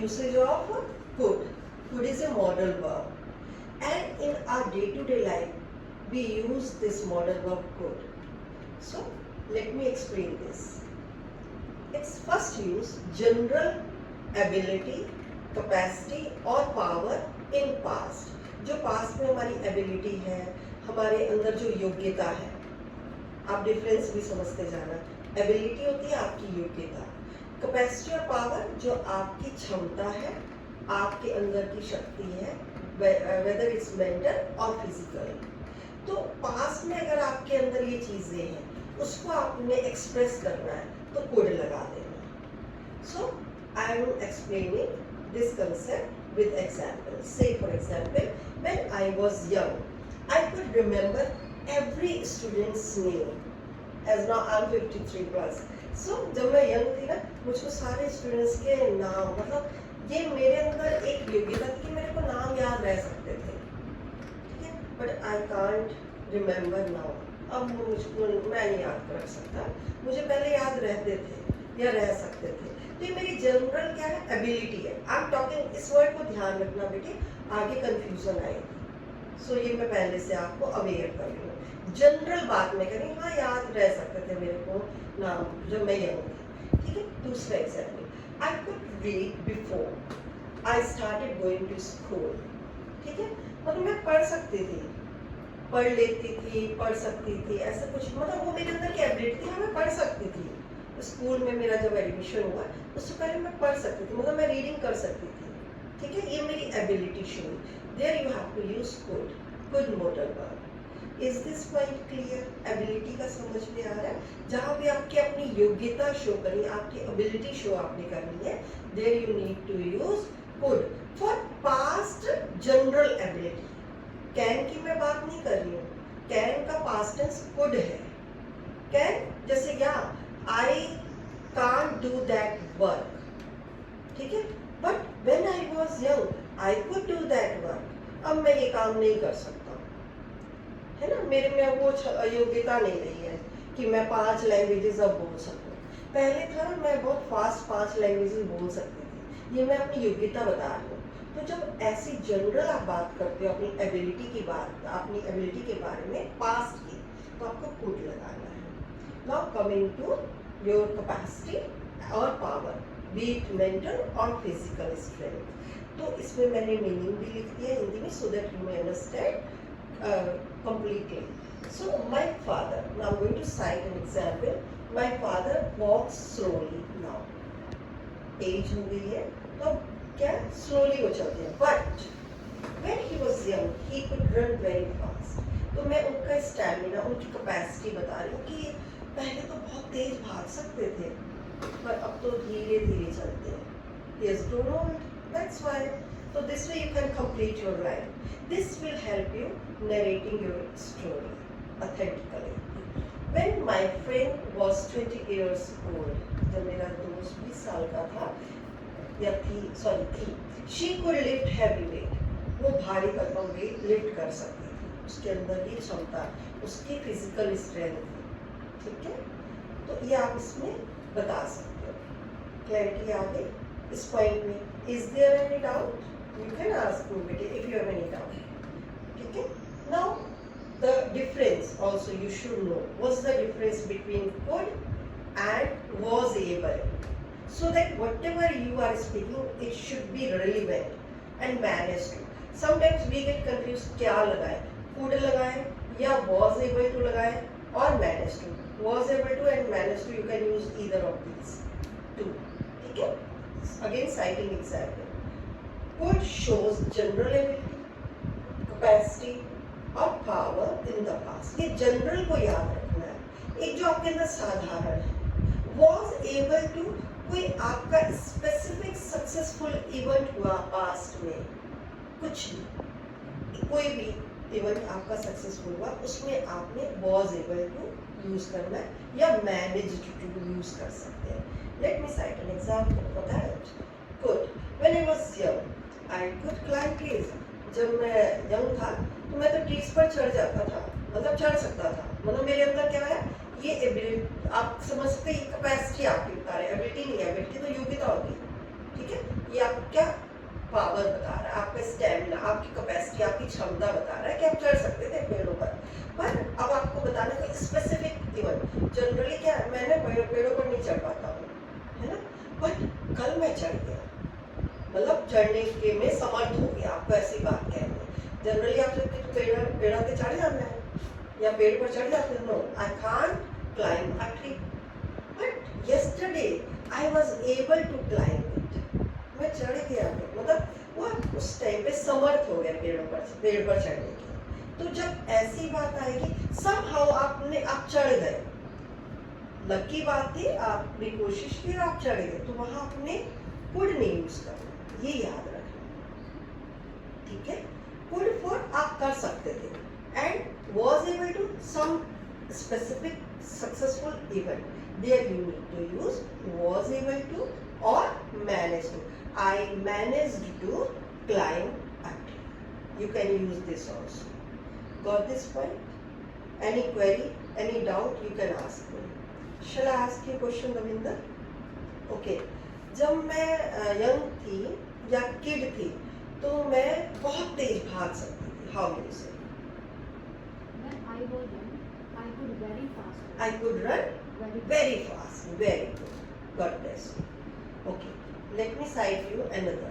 Usage of could. Could is a modal verb. And in our day-to-day life, we use this modal verb could. So, let me explain this. Its first use, general ability, capacity और power in past. जो past में हमारी ability है, हमारे अंदर जो योग्यता है, आप डिफरेंस भी समझते जाना. एबिलिटी होती है आपकी योग्यता, कैपेसिटी और पावर जो आपकी क्षमता है, आपके अंदर की शक्ति है, वेदर इट्स मेंटल और फिजिकल. तो पास्ट में अगर आपके अंदर ये चीजें हैं, उसको आपने एक्सप्रेस करना है तो कोड लगा देना. So I am explaining this concept with example. Say for example, when I was young I could remember every student's name. As now I'm 53 plus. So जब मैं यंग थी ना, मुझको सारे स्टूडेंट्स के नाम, मतलब ये मेरे अंदर एक योग्यता थी कि मेरे को नाम याद रह सकते थे, ठीक है. But I can't remember now. अब मुझको मैं नहीं याद रख सकता. मुझे पहले याद रहते थे या रह सकते थे. तो ये मेरी जनरल क्या है, एबिलिटी है. आई एम टॉकिंग, इस वर्ड को ध्यान रखना बेटे, आगे कंफ्यूजन आएगी. सो ये मैं पहले से आपको अवेयर कर रही हूँ. जनरल बात में करें, हाँ याद रह सकते थे मेरे को नाम जब मैं यंग थी, ठीक है. दूसरा example, I could read before I started going to school, ठीक है. मतलब मैं पढ़ सकती थी, पढ़ लेती थी, पढ़ सकती थी, ऐसा कुछ, मतलब वो मेरे अंदर की एबिलिटी थी. हाँ, मैं पढ़ सकती थी. स्कूल में मेरा जब एडमिशन हुआ उससे पहले मैं पढ़ सकती थी, मतलब मैं रीडिंग कर सकती थी, ठीक है. ये मेरी ability show. There you have to use could, could modal verb. Is this quite clear? Ability का समझ में आ रहा है? जहाँ भी आपकी अपनी योग्यता शो करनी है, आपकी एबिलिटी शो आपने करनी है, there you need to use could for past general ability. Can की मैं बात नहीं कर रही हूँ. कैन का पास्ट टेंस कुड है. कैन जैसे या I can't do that work, ठीक है. But when I was young I could do that work. अब मैं ये काम नहीं कर सकता, है ना. मेरे में वो योग्यता नहीं रही है कि मैं 5 लैंग्वेजेस अब बोल सकूं. पहले था ना, मैं बहुत फास्ट 5 लैंग्वेजेस बोल सकती थी. ये मैं अपनी योग्यता बता रही हूँ. तो जब ऐसी जनरल आप बात करते हो अपनी एबिलिटी की बात, अपनी एबिलिटी के बारे में पास्ट की, तो आपको कुड लगाना है. Now coming to your capacity और पावर, बी इट मेंटल और फिजिकल स्ट्रेंथ. तो इसमें मैंने मीनिंग भी लिख दिया हिंदी में, so that you may understand completely. So my father, now I'm going to cite an example. My father walks slowly now. Age हो गई है तो क्या slowly वो चलते हैं. But when he was young, he could run very fast. तो मैं उनका स्टैमिना, उनकी कैपेसिटी बता रही हूँ कि पहले तो बहुत तेज भाग सकते थे, पर अब तो धीरे धीरे चलते हैं. He has grown old. That's why. So this way you can complete your life. This will help you narrating your story authentically. When my friend was 20 years old, जब मेरा दोस्त 20 साल का था या थी, she could lift heavy weight. वो भारी भरकम वेट लिफ्ट कर सकती थी. उसके अंदर ये क्षमता, उसकी फिजिकल स्ट्रेंथ थी, ठीक है. तो ये आप इसमें बता सकते हो. क्लैरिटी आ गई इस पॉइंट में? Is there any doubt? You can ask me if you have any doubt. Okay. Now the difference also you should know. What's the difference between could and was able? So that whatever you are speaking, it should be relevant and managed to. Sometimes we get confused. क्या लगाए? Could लगाए या was able to लगाए और managed to. Was able to and managed to, you can use either of these two. Okay. Again, citing example. Could shows general ability, capacity और power in the past. ये general को याद रखना है. एक जो आपके अंदर साधारण है, was able to, कोई आपका specific successful event हुआ past में, कुछ भी, कोई भी event आपका successful हुआ, उसमें आपने was able to use करना है या managed to use कर सकते हैं. Let me cite an example for that. Could. When I was young, I could climb trees. जब मैं young था तो मैं तो trees पर चढ़ जाता था, मतलब चढ़ सकता था. मतलब मेरे अंदर क्या है, ये एबिलिटी आप समझ सकते हैं. कैपेसिटी आपकी बता रहे, एबिलिटी नहीं है. एबिलिटी तो योग्यता होगी, ठीक है. ये आपका पावर बता रहा है, आपका स्टेमिना, आपकी कैपेसिटी, आपकी क्षमता बता रहा है कि आप चढ़ सकते थे पेड़ों पर अब आपको बताना कोई स्पेसिफिक इवन जनरली क्या है, मैं ना पेड़ों पर नहीं चढ़ पाता हूँ, है ना, बट कल मैं चढ़ गया, मतलब चढ़ने के में समर्थ हो गया, आपको ऐसी बात कहनी है। जनरली आप सोचते तो पेड़ों पे चढ़ जाना है या पेड़ पर चढ़ जाते, no, I can't climb a tree, but yesterday I was able to climb it, मैं चढ़ गया, मतलब वो उस टाइम पे समर्थ हो गया पेड़ पर चढ़ने की। तो जब ऐसी बात आएगी समहाउ आप चढ़ गए, लकी बात थी, आपने कोशिश की और आप चढ़ गए, तो वहां आपने कुड नहीं यूज करना, ये याद रखना, ठीक है। कुड फॉर आप कर सकते थे, and was able to some specific successful event, there you need to use was able to और manage to. I managed to climb a tree. You can use this also. Got this point? Any query, any doubt you can ask me. Shall I ask you a question, Ravinder? Okay. जब मैं young थी या kid थी तो मैं बहुत तेज भाग सकती थी. How do you say? When I was young, I could very fast. I could run very fast. Very good. God bless you. Okay. Let me cite you another.